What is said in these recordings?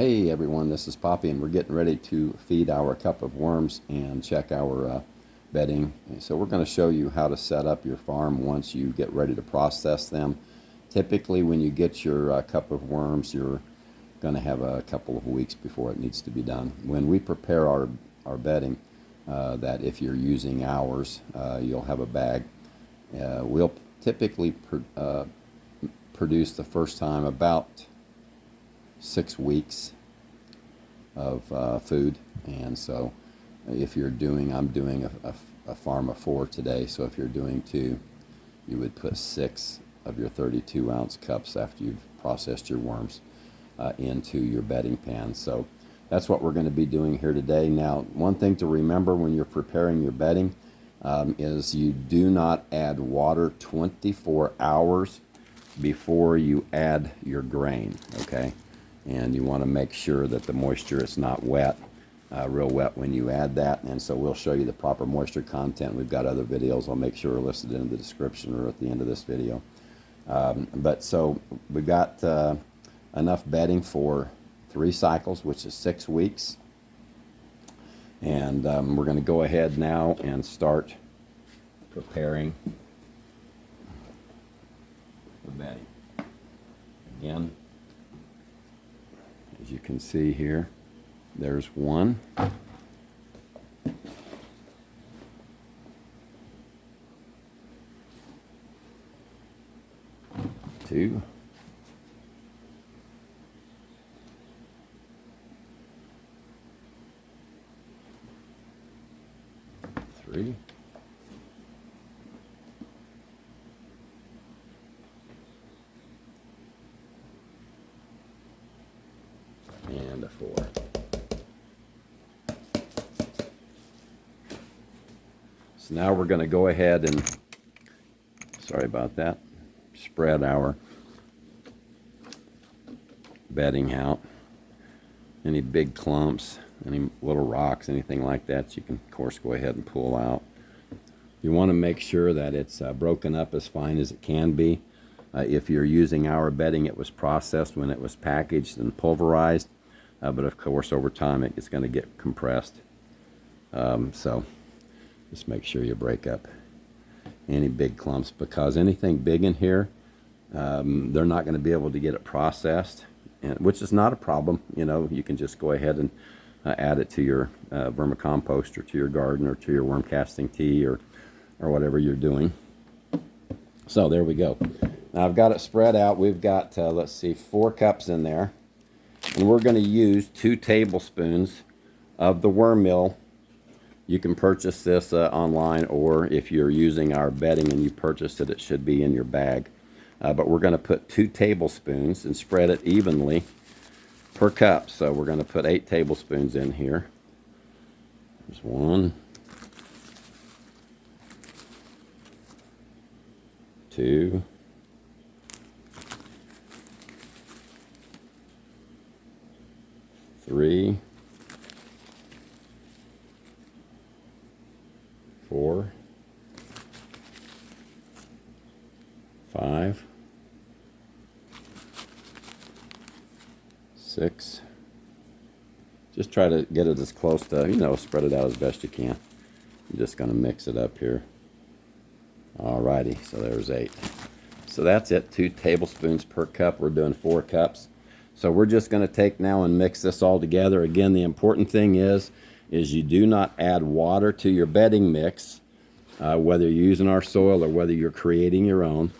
Hey everyone, this is Poppy, and we're getting ready to feed our cup of worms and check our bedding. So we're going to show you how to set up your farm once you get ready to process them. Typically when you get your cup of worms, you're going to have a couple of weeks before it needs to be done. When we prepare our bedding, that if you're using ours, you'll have a bag. We'll typically produce the first time about 6 weeks of food. And so if you're doing, I'm doing a farm of 4 today, so if you're doing 2, you would put 6 of your 32-ounce cups after you've processed your worms into your bedding pan. So that's what we're going to be doing here today. Now, one thing to remember when you're preparing your bedding is you do not add water 24 hours before you add your grain, okay? And you want to make sure that the moisture is not wet, real wet when you add that. And so we'll show you the proper moisture content. We've got other videos I'll make sure are listed in the description or at the end of this video. But so we've got enough bedding for 3 cycles, which is 6 weeks. And we're going to go ahead now and start preparing the bedding. Again, as you can see here, there's 1. 2. 3. And a 4. So now we're going to go ahead and, sorry about that, spread our bedding out. Any big clumps, any little rocks, anything like that, you can of course go ahead and pull out. You want to make sure that it's broken up as fine as it can be. If you're using our bedding, it was processed when it was packaged and pulverized, but of course over time it's going to get compressed. So just make sure you break up any big clumps, because anything big in here, they're not going to be able to get it processed, which is not a problem. You know, you can just go ahead and add it to your vermicompost or to your garden or to your worm casting tea or whatever you're doing. So there we go. Now I've got it spread out. We've got, let's see, 4 cups in there. And we're going to use 2 tablespoons of the worm meal. You can purchase this online, or if you're using our bedding and you purchased it, it should be in your bag. But we're going to put 2 tablespoons and spread it evenly per cup. So we're going to put 8 tablespoons in here. There's 1, 2, 3, 4, 5, 6. Just try to get it as close to, you know, spread it out as best you can. I'm just going to mix it up here. Alrighty, so there's 8. So that's it, 2 tablespoons per cup. We're doing 4 cups. So we're just going to take now and mix this all together. Again, the important thing is you do not add water to your bedding mix, whether you're using our soil or whether you're creating your own,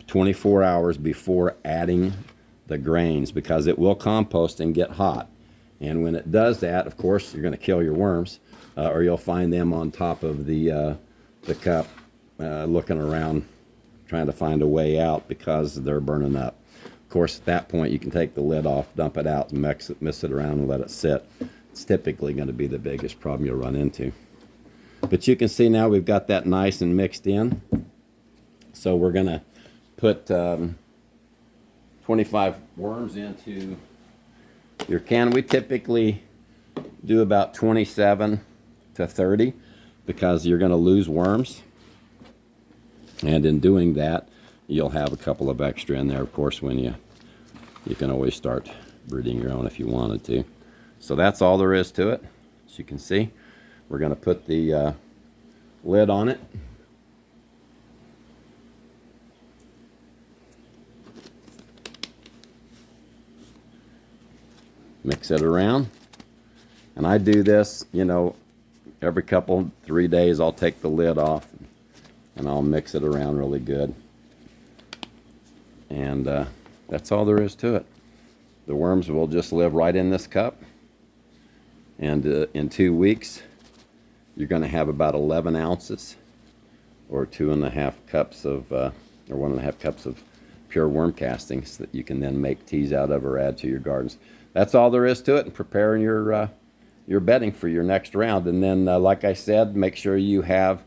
24 hours before adding the grains, because it will compost and get hot. And when it does that, of course, you're going to kill your worms, or you'll find them on top of the cup looking around trying to find a way out because they're burning up. Of course, at that point, you can take the lid off, dump it out, and mix it around and let it sit. It's typically going to be the biggest problem you'll run into. But you can see now we've got that nice and mixed in. So we're going to put 25 worms into your can. We typically do about 27 to 30 because you're going to lose worms. And in doing that, you'll have a couple of extra in there. Of course, when you can always start breeding your own if you wanted to. So that's all there is to it. As you can see, we're going to put the lid on it. Mix it around. And I do this, you know, every 3 days I'll take the lid off and I'll mix it around really good. And that's all there is to it. The worms will just live right in this cup. And in 2 weeks, you're going to have about 11 ounces or 2.5 cups of, or 1.5 cups of pure worm castings that you can then make teas out of or add to your gardens. That's all there is to it, and preparing your bedding for your next round. And then, like I said, make sure you have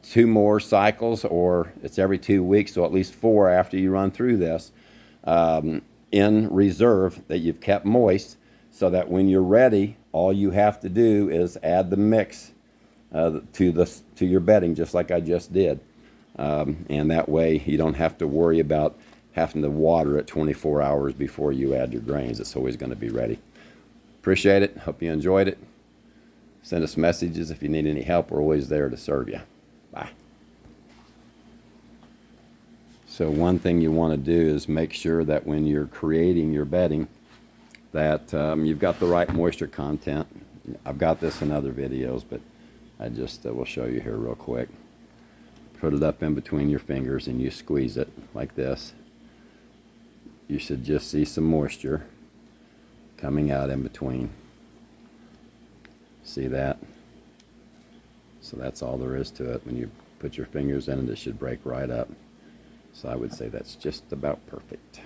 2 more cycles, or it's every 2 weeks, so at least 4 after you run through this, in reserve that you've kept moist, so that when you're ready, all you have to do is add the mix to your bedding, just like I just did. And that way you don't have to worry about having to water it 24 hours before you add your grains. It's always going to be ready. Appreciate it. Hope you enjoyed it. Send us messages if you need any help. We're always there to serve you. Bye. So one thing you want to do is make sure that when you're creating your bedding that you've got the right moisture content. I've got this in other videos, but I just will show you here real quick. Put it up in between your fingers and you squeeze it like this. You should just see some moisture coming out in between. See that? So that's all there is to it. When you put your fingers in it, it should break right up. So I would say that's just about perfect.